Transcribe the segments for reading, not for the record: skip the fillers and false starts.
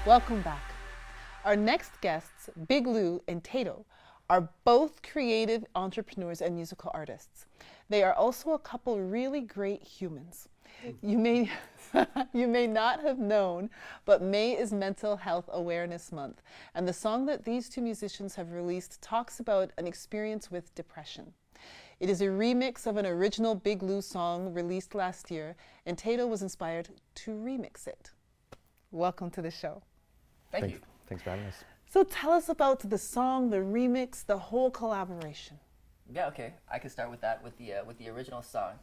Welcome back. Our next guests, Big Lou and Tato, are both creative entrepreneurs and musical artists. They are also a couple really great humans. You may, you may not have known, but May is Mental Health Awareness Month, and the song that these two musicians have released talks about an experience with depression. It is a remix of an original Big Lou song released last year, and Tato was inspired to remix it. Welcome to the show. Thank you. Thanks for having us. So tell us about the song, the remix, the whole collaboration. Yeah, okay. I can start with that, with the original song.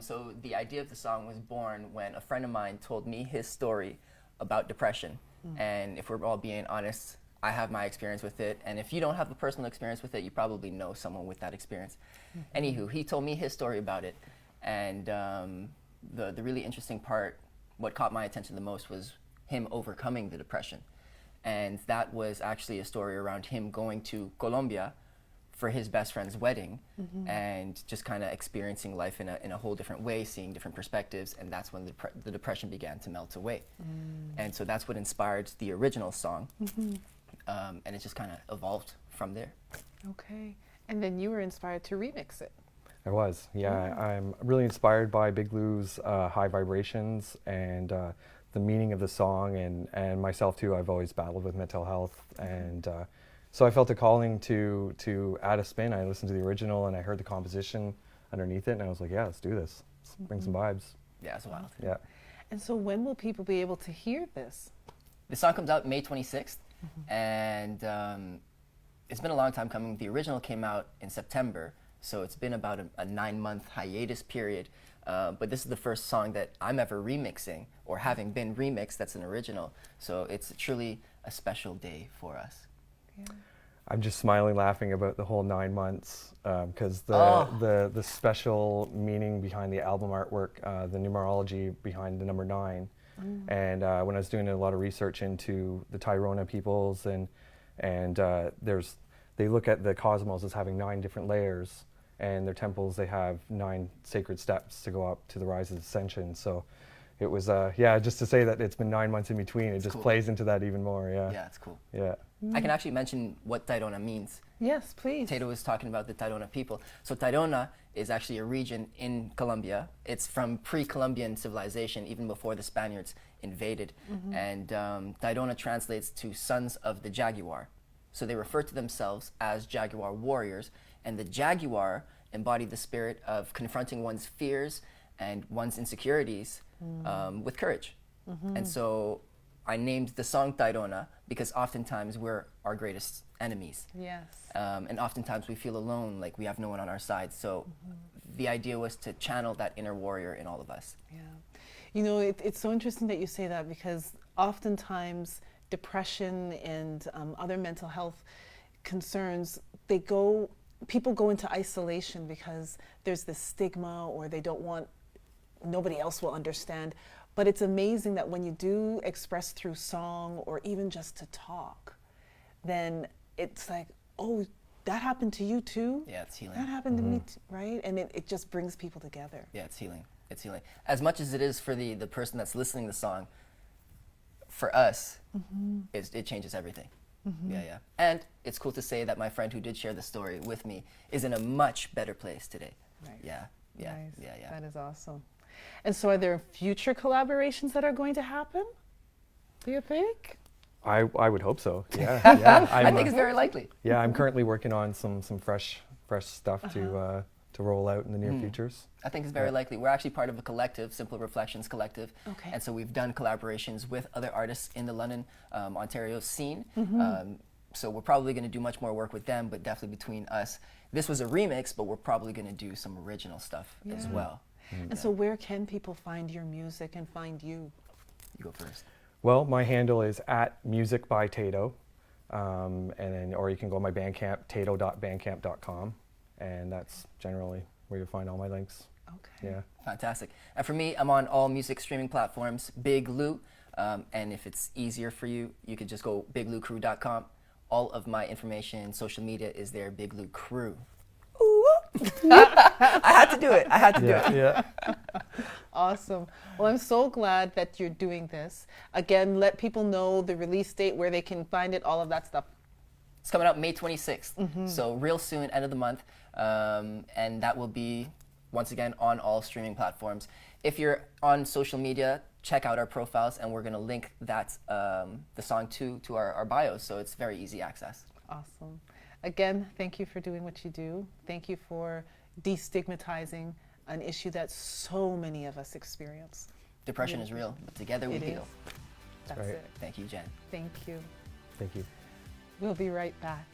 So the idea of the song was born when a friend of mine told me his story about depression. And if we're all being honest, I have my experience with it. And if you don't have a personal experience with it, you probably know someone with that experience. Anywho, he told me his story about it. And the really interesting part, what caught my attention the most, was him overcoming the depression. And that was actually a story around him going to Colombia for his best friend's wedding and just kind of experiencing life in a whole different way, seeing different perspectives, and that's when the depression began to melt away. And so that's what inspired the original song, and it just kind of evolved from there. Okay. And then you were inspired to remix it. I was, yeah. I'm really inspired by Big Lou's high vibrations and the meaning of the song, and myself too. I've always battled with mental health, and so I felt a calling to add a spin. I listened to the original and I heard the composition underneath it, and I was like, yeah, let's do this. Let's bring some vibes. Yeah, it's wild. Yeah. And so when will people be able to hear this? The song comes out May 26th, and it's been a long time coming. The original came out in September, so it's been about a 9-month hiatus period. But this is the first song that I'm ever remixing, or having been remixed, that's an original. So it's truly a special day for us. Yeah. I'm just smiling, laughing about the whole 9 months because the special meaning behind the album artwork, the numerology behind the number 9. And when I was doing a lot of research into the Tairona peoples, and they look at the cosmos as having 9 different layers, and their temples, they have 9 sacred steps to go up to the rise of ascension. So it was, just to say that it's been 9 months in between, it just cool. plays into that even more, yeah. Yeah, it's cool. Yeah. I can actually mention what Tairona means. Yes, please. Tato was talking about the Tairona people. So Tairona is actually a region in Colombia. It's from pre-Columbian civilization, even before the Spaniards invaded. And Tairona translates to sons of the jaguar. So they refer to themselves as jaguar warriors. And the jaguar embodied the spirit of confronting one's fears and one's insecurities with courage. And so I named the song Tairona because oftentimes we're our greatest enemies. Yes. And oftentimes we feel alone, like we have no one on our side. So the idea was to channel that inner warrior in all of us. Yeah. You know, it's so interesting that you say that, because oftentimes depression and other mental health concerns, people go into isolation because there's this stigma, or they don't want, nobody else will understand. But it's amazing that when you do express through song, or even just to talk, then it's like, oh, that happened to you too? Yeah, it's healing. That happened to me too, right? And it just brings people together. Yeah, it's healing. It's healing. As much as it is for the person that's listening to the song, for us, it changes everything. Yeah. And it's cool to say that my friend who did share the story with me is in a much better place today. Nice. Yeah. Nice. That is awesome. And so are there future collaborations that are going to happen, do you think? I would hope so, yeah. I think it's very likely. Yeah, I'm currently working on some fresh stuff to roll out in the near futures. I think it's very likely. We're actually part of a collective, Simple Reflections Collective. Okay. And so we've done collaborations with other artists in the London, Ontario scene. So we're probably going to do much more work with them, but definitely between us. This was a remix, but we're probably going to do some original stuff as well. And so where can people find your music and find you? You go first. Well, my handle is @musicbytato, and then, or you can go to my Bandcamp, tato.bandcamp.com, and that's generally where you'll find all my links. Okay. Yeah. Fantastic. And for me, I'm on all music streaming platforms, Big Lou. And if it's easier for you, you could just go bigloucrew.com. All of my information, social media is there, Big Lou Crew. Ooh. I had to do it. I had to do it. Yeah. Awesome. Well, I'm so glad that you're doing this. Again, let people know the release date, where they can find it, all of that stuff. It's coming out May 26th, so real soon, end of the month, and that will be, once again, on all streaming platforms. If you're on social media, check out our profiles, and we're going to link that the song to our bios, so it's very easy access. Awesome. Again, thank you for doing what you do. Thank you for destigmatizing an issue that so many of us experience. Depression is real, but together we It heal. is. That's right. it. Thank you, Jen. Thank you. Thank you. We'll be right back.